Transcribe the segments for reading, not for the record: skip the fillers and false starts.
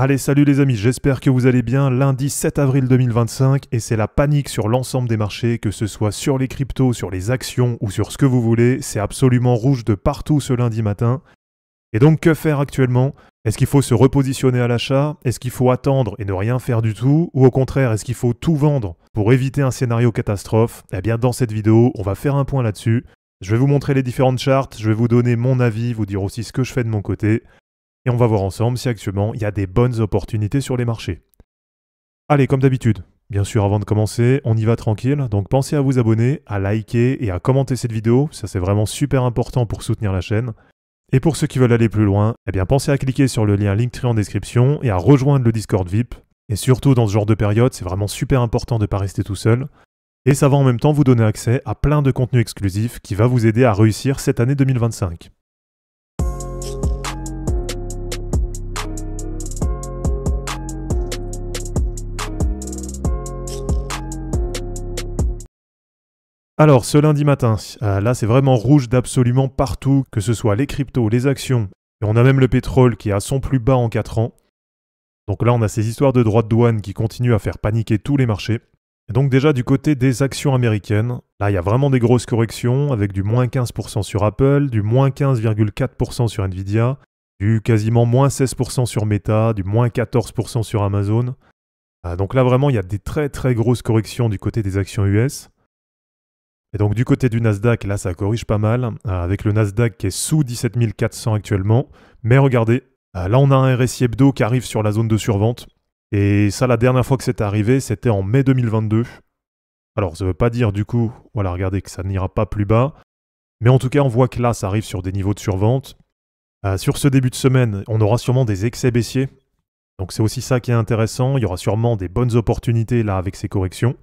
Allez, salut les amis, j'espère que vous allez bien. Lundi 7 avril 2025 et c'est la panique sur l'ensemble des marchés, que ce soit sur les cryptos, sur les actions ou sur ce que vous voulez. C'est absolument rouge de partout ce lundi matin. Et donc que faire actuellement? Est-ce qu'il faut se repositionner à l'achat? Est-ce qu'il faut attendre et ne rien faire du tout? Ou au contraire, est-ce qu'il faut tout vendre pour éviter un scénario catastrophe? Eh bien dans cette vidéo, on va faire un point là-dessus. Je vais vous montrer les différentes charts, je vais vous donner mon avis, vous dire aussi ce que je fais de mon côté. Et on va voir ensemble si actuellement il y a des bonnes opportunités sur les marchés. Allez, comme d'habitude, bien sûr avant de commencer, on y va tranquille, donc pensez à vous abonner, à liker et à commenter cette vidéo, ça c'est vraiment super important pour soutenir la chaîne. Et pour ceux qui veulent aller plus loin, eh bien pensez à cliquer sur le lien Linktree en description et à rejoindre le Discord VIP. Et surtout dans ce genre de période, c'est vraiment super important de ne pas rester tout seul. Et ça va en même temps vous donner accès à plein de contenus exclusifs qui va vous aider à réussir cette année 2025. Alors, ce lundi matin, là c'est vraiment rouge d'absolument partout, que ce soit les cryptos, les actions, et on a même le pétrole qui est à son plus bas en 4 ans. Donc là on a ces histoires de droits de douane qui continuent à faire paniquer tous les marchés. Et donc déjà du côté des actions américaines, là il y a vraiment des grosses corrections, avec du moins 15% sur Apple, du moins 15,4% sur Nvidia, du quasiment moins 16% sur Meta, du moins 14% sur Amazon. Donc là vraiment il y a des très très grosses corrections du côté des actions US. Et donc du côté du Nasdaq, là ça corrige pas mal, avec le Nasdaq qui est sous 17 400 actuellement. Mais regardez, là on a un RSI hebdo qui arrive sur la zone de survente. Et ça, la dernière fois que c'est arrivé, c'était en mai 2022. Alors ça veut pas dire du coup, voilà, regardez que ça n'ira pas plus bas. Mais en tout cas, on voit que là, ça arrive sur des niveaux de survente. Sur ce début de semaine, on aura sûrement des excès baissiers. Donc c'est aussi ça qui est intéressant, il y aura sûrement des bonnes opportunités là avec ces corrections.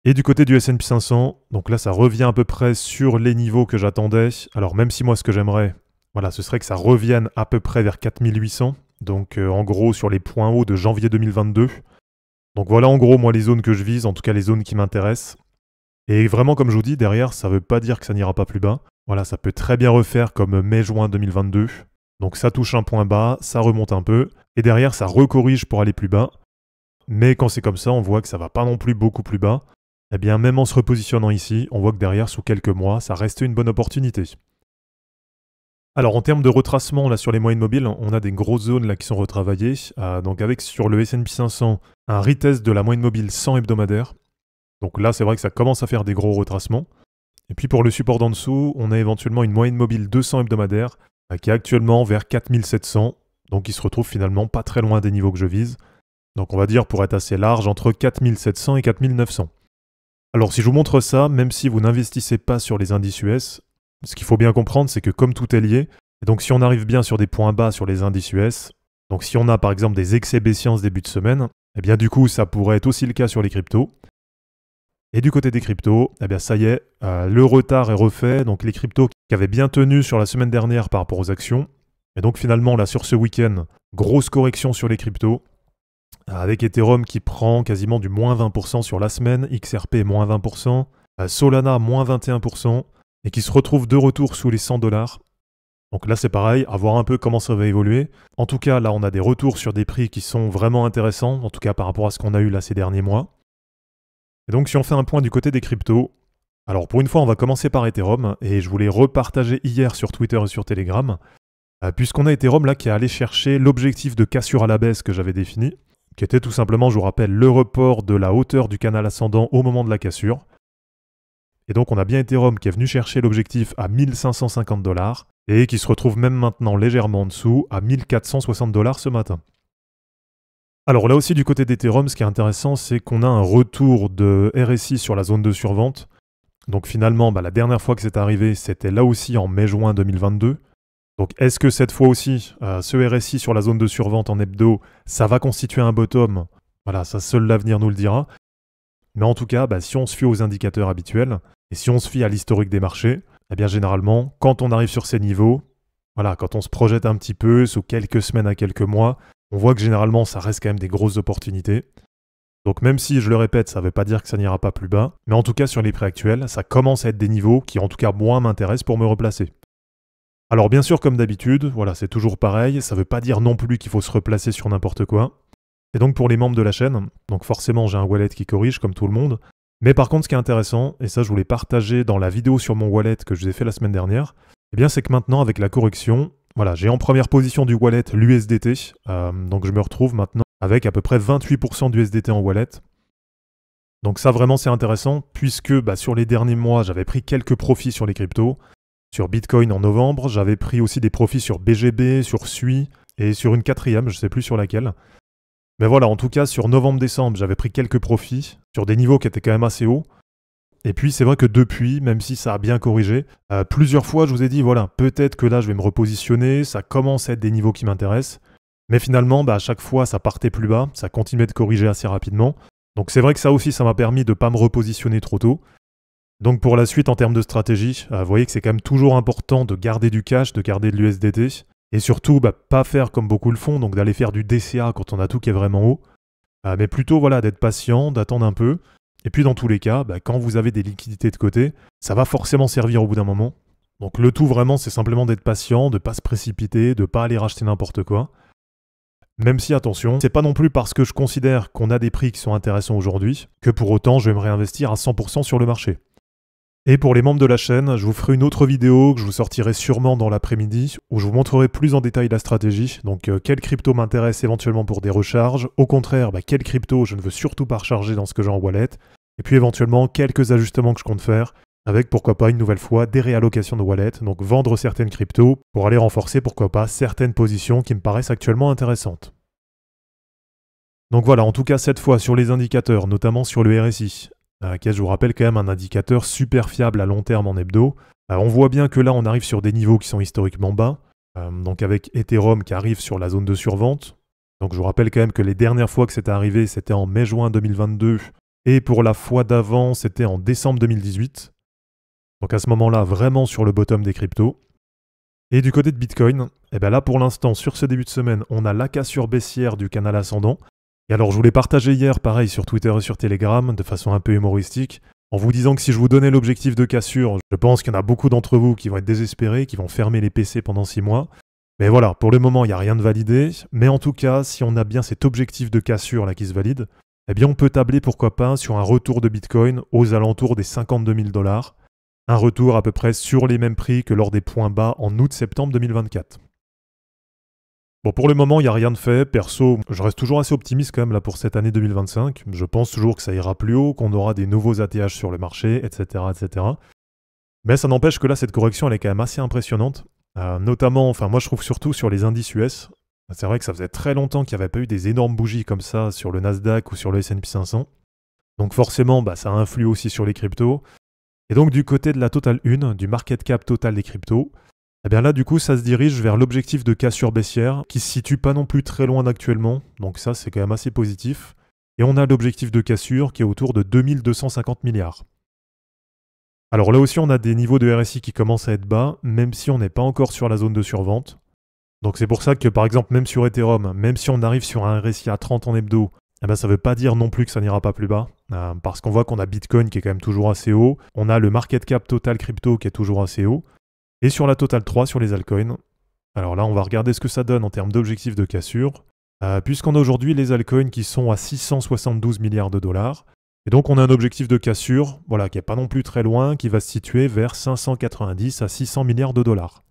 Et du côté du S&P 500, donc là ça revient à peu près sur les niveaux que j'attendais. Alors même si moi ce que j'aimerais, voilà, ce serait que ça revienne à peu près vers 4800. Donc en gros sur les points hauts de janvier 2022. Donc voilà en gros moi les zones que je vise, en tout cas les zones qui m'intéressent. Et vraiment comme je vous dis, derrière ça veut pas dire que ça n'ira pas plus bas. Voilà, ça peut très bien refaire comme mai-juin 2022. Donc ça touche un point bas, ça remonte un peu. Et derrière ça recorrige pour aller plus bas. Mais quand c'est comme ça, on voit que ça va pas non plus beaucoup plus bas. Eh bien, même en se repositionnant ici, on voit que derrière, sous quelques mois, ça reste une bonne opportunité. Alors, en termes de retracement, là, sur les moyennes mobiles, on a des grosses zones là qui sont retravaillées. Donc, avec sur le S&P 500, un retest de la moyenne mobile 100 hebdomadaire. Donc là, c'est vrai que ça commence à faire des gros retracements. Et puis, pour le support d'en dessous, on a éventuellement une moyenne mobile 200 hebdomadaire qui est actuellement vers 4700. Donc, il se retrouve finalement pas très loin des niveaux que je vise. Donc, on va dire, pour être assez large, entre 4700 et 4900. Alors si je vous montre ça, même si vous n'investissez pas sur les indices US, ce qu'il faut bien comprendre, c'est que comme tout est lié, et donc si on arrive bien sur des points bas sur les indices US, donc si on a par exemple des excès baissiers en ce début de semaine, eh bien du coup ça pourrait être aussi le cas sur les cryptos. Et du côté des cryptos, eh bien ça y est, le retard est refait, donc les cryptos qui avaient bien tenu sur la semaine dernière par rapport aux actions, et donc finalement là sur ce week-end, grosse correction sur les cryptos, avec Ethereum qui prend quasiment du moins 20% sur la semaine, XRP moins 20%, Solana moins 21%, et qui se retrouve de retour sous les 100 $. Donc là c'est pareil, à voir un peu comment ça va évoluer. En tout cas là on a des retours sur des prix qui sont vraiment intéressants, en tout cas par rapport à ce qu'on a eu là ces derniers mois. Et donc si on fait un point du côté des cryptos, alors pour une fois on va commencer par Ethereum, et je voulais repartager hier sur Twitter et sur Telegram, puisqu'on a Ethereum là qui est allé chercher l'objectif de cassure à la baisse que j'avais défini, qui était tout simplement, je vous rappelle, le report de la hauteur du canal ascendant au moment de la cassure. Et donc on a bien Ethereum qui est venu chercher l'objectif à 1550 $, et qui se retrouve même maintenant légèrement en dessous, à 1460 $ ce matin. Alors là aussi du côté d'Ethereum, ce qui est intéressant, c'est qu'on a un retour de RSI sur la zone de survente. Donc finalement, la dernière fois que c'est arrivé, c'était là aussi en mai-juin 2022. Donc est-ce que cette fois aussi, ce RSI sur la zone de survente en hebdo, ça va constituer un bottom? Voilà, ça seul l'avenir nous le dira. Mais en tout cas, si on se fie aux indicateurs habituels, et si on se fie à l'historique des marchés, eh bien généralement, quand on arrive sur ces niveaux, voilà, quand on se projette un petit peu, sous quelques semaines à quelques mois, on voit que généralement ça reste quand même des grosses opportunités. Donc même si, je le répète, ça ne veut pas dire que ça n'ira pas plus bas, mais en tout cas sur les prix actuels, ça commence à être des niveaux qui en tout cas moi m'intéressent pour me replacer. Alors bien sûr, comme d'habitude, voilà, c'est toujours pareil, ça veut pas dire non plus qu'il faut se replacer sur n'importe quoi. Et donc pour les membres de la chaîne, donc forcément j'ai un wallet qui corrige comme tout le monde, mais par contre ce qui est intéressant, et ça je voulais partager dans la vidéo sur mon wallet que je vous ai fait la semaine dernière, eh bien c'est que maintenant avec la correction, voilà, j'ai en première position du wallet l'USDT, donc je me retrouve maintenant avec à peu près 28% d'USDT en wallet. Donc ça vraiment c'est intéressant puisque sur les derniers mois j'avais pris quelques profits sur les cryptos. Sur Bitcoin en novembre, j'avais pris aussi des profits sur BGB, sur SUI et sur une quatrième, je ne sais plus sur laquelle. Mais voilà, en tout cas sur novembre-décembre j'avais pris quelques profits sur des niveaux qui étaient quand même assez hauts. Et puis c'est vrai que depuis, même si ça a bien corrigé, plusieurs fois je vous ai dit voilà, peut-être que là je vais me repositionner, ça commence à être des niveaux qui m'intéressent. Mais finalement, à chaque fois ça partait plus bas, ça continuait de corriger assez rapidement. Donc c'est vrai que ça aussi, ça m'a permis de ne pas me repositionner trop tôt. Donc pour la suite, en termes de stratégie, vous voyez que c'est quand même toujours important de garder du cash, de garder de l'USDT. Et surtout, pas faire comme beaucoup le font, donc d'aller faire du DCA quand on a tout qui est vraiment haut. Mais plutôt voilà, d'être patient, d'attendre un peu. Et puis dans tous les cas, quand vous avez des liquidités de côté, ça va forcément servir au bout d'un moment. Donc le tout vraiment, c'est simplement d'être patient, de ne pas se précipiter, de ne pas aller racheter n'importe quoi. Même si, attention, c'est pas non plus parce que je considère qu'on a des prix qui sont intéressants aujourd'hui que pour autant je vais me réinvestir à 100% sur le marché. Et pour les membres de la chaîne, je vous ferai une autre vidéo que je vous sortirai sûrement dans l'après-midi où je vous montrerai plus en détail la stratégie. Donc quelle crypto m'intéresse éventuellement pour des recharges, au contraire, quelle crypto je ne veux surtout pas recharger dans ce que j'ai en wallet, et puis éventuellement quelques ajustements que je compte faire avec pourquoi pas une nouvelle fois des réallocations de wallet, donc vendre certaines cryptos pour aller renforcer pourquoi pas certaines positions qui me paraissent actuellement intéressantes. Donc voilà, en tout cas cette fois sur les indicateurs, notamment sur le RSI, qui est, je vous rappelle, quand même un indicateur super fiable à long terme en hebdo. On voit bien que là on arrive sur des niveaux qui sont historiquement bas, donc avec Ethereum qui arrive sur la zone de survente. Donc je vous rappelle quand même que les dernières fois que c'était arrivé, c'était en mai-juin 2022, et pour la fois d'avant, c'était en décembre 2018. Donc à ce moment-là, vraiment sur le bottom des cryptos. Et du côté de Bitcoin, là pour l'instant, sur ce début de semaine, on a la cassure baissière du canal ascendant. Et alors je voulais partager hier, pareil, sur Twitter et sur Telegram, de façon un peu humoristique, en vous disant que si je vous donnais l'objectif de cassure, je pense qu'il y en a beaucoup d'entre vous qui vont être désespérés, qui vont fermer les PC pendant 6 mois. Mais voilà, pour le moment, il n'y a rien de validé. Mais en tout cas, si on a bien cet objectif de cassure là qui se valide, on peut tabler pourquoi pas sur un retour de Bitcoin aux alentours des 52 000 $. Un retour à peu près sur les mêmes prix que lors des points bas en août-septembre 2024. Bon, pour le moment, il n'y a rien de fait. Perso, je reste toujours assez optimiste quand même là pour cette année 2025. Je pense toujours que ça ira plus haut, qu'on aura des nouveaux ATH sur le marché, etc., etc. Mais ça n'empêche que là, cette correction, elle est quand même assez impressionnante. Notamment, moi je trouve surtout sur les indices US. C'est vrai que ça faisait très longtemps qu'il n'y avait pas eu des énormes bougies comme ça sur le Nasdaq ou sur le S&P 500. Donc forcément, ça influe aussi sur les cryptos. Et donc du côté de la Total 1, du market cap total des cryptos, là du coup ça se dirige vers l'objectif de cassure baissière qui se situe pas non plus très loin d'actuellement, donc ça c'est quand même assez positif. Et on a l'objectif de cassure qui est autour de 2250 milliards. Alors là aussi on a des niveaux de RSI qui commencent à être bas, même si on n'est pas encore sur la zone de survente. Donc c'est pour ça que par exemple même sur Ethereum, même si on arrive sur un RSI à 30 en hebdo, ça ne veut pas dire non plus que ça n'ira pas plus bas, parce qu'on voit qu'on a Bitcoin qui est quand même toujours assez haut, on a le market cap total crypto qui est toujours assez haut, et sur la Total 3, sur les altcoins, alors là on va regarder ce que ça donne en termes d'objectifs de cassure, puisqu'on a aujourd'hui les altcoins qui sont à 672 milliards de dollars, et donc on a un objectif de cassure, voilà, qui n'est pas non plus très loin, qui va se situer vers 590 à 600 milliards de dollars.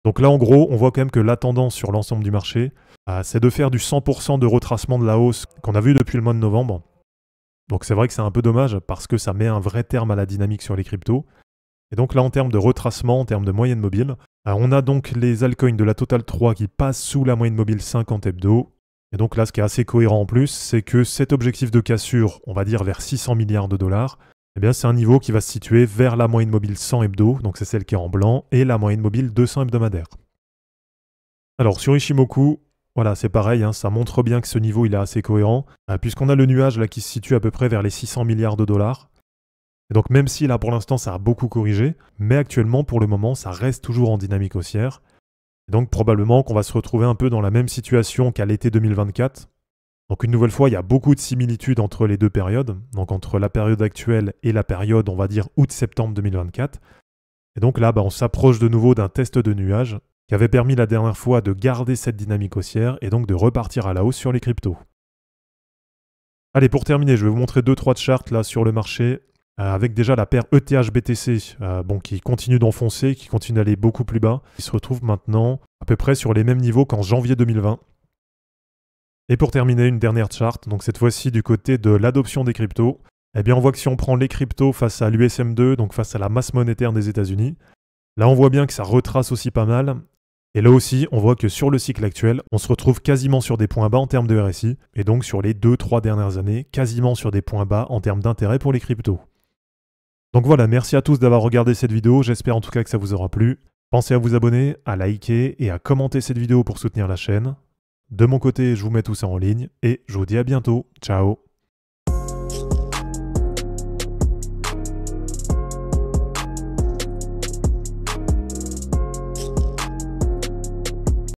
Donc là, en gros, on voit quand même que la tendance sur l'ensemble du marché, c'est de faire du 100% de retracement de la hausse qu'on a vu depuis le mois de novembre. Donc c'est vrai que c'est un peu dommage parce que ça met un vrai terme à la dynamique sur les cryptos. Et donc là, en termes de retracement, en termes de moyenne mobile, on a donc les altcoins de la Total 3 qui passent sous la moyenne mobile 50 hebdo. Et donc là, ce qui est assez cohérent en plus, c'est que cet objectif de cassure, on va dire vers 600 milliards de dollars, c'est un niveau qui va se situer vers la moyenne mobile 100 hebdo, donc c'est celle qui est en blanc, et la moyenne mobile 200 hebdomadaire. Alors sur Ishimoku, voilà, c'est pareil, ça montre bien que ce niveau il est assez cohérent, puisqu'on a le nuage là qui se situe à peu près vers les 600 milliards de dollars. Et donc même si là pour l'instant ça a beaucoup corrigé, mais actuellement pour le moment ça reste toujours en dynamique haussière. Et donc probablement qu'on va se retrouver un peu dans la même situation qu'à l'été 2024. Donc une nouvelle fois, il y a beaucoup de similitudes entre les deux périodes, donc entre la période actuelle et la période, on va dire, août-septembre 2024. Et donc là, on s'approche de nouveau d'un test de nuage qui avait permis la dernière fois de garder cette dynamique haussière et donc de repartir à la hausse sur les cryptos. Allez, pour terminer, je vais vous montrer 2-3 charts là sur le marché avec déjà la paire ETH-BTC qui continue d'enfoncer, qui continue d'aller beaucoup plus bas, qui se retrouve maintenant à peu près sur les mêmes niveaux qu'en janvier 2020. Et pour terminer, une dernière charte, donc cette fois-ci du côté de l'adoption des cryptos. Eh bien, on voit que si on prend les cryptos face à l'USM2, donc face à la masse monétaire des États-Unis, là on voit bien que ça retrace aussi pas mal. Et là aussi, on voit que sur le cycle actuel, on se retrouve quasiment sur des points bas en termes de RSI, et donc sur les 2-3 dernières années, quasiment sur des points bas en termes d'intérêt pour les cryptos. Donc voilà, merci à tous d'avoir regardé cette vidéo, j'espère en tout cas que ça vous aura plu. Pensez à vous abonner, à liker et à commenter cette vidéo pour soutenir la chaîne. De mon côté, je vous mets tout ça en ligne, et je vous dis à bientôt. Ciao!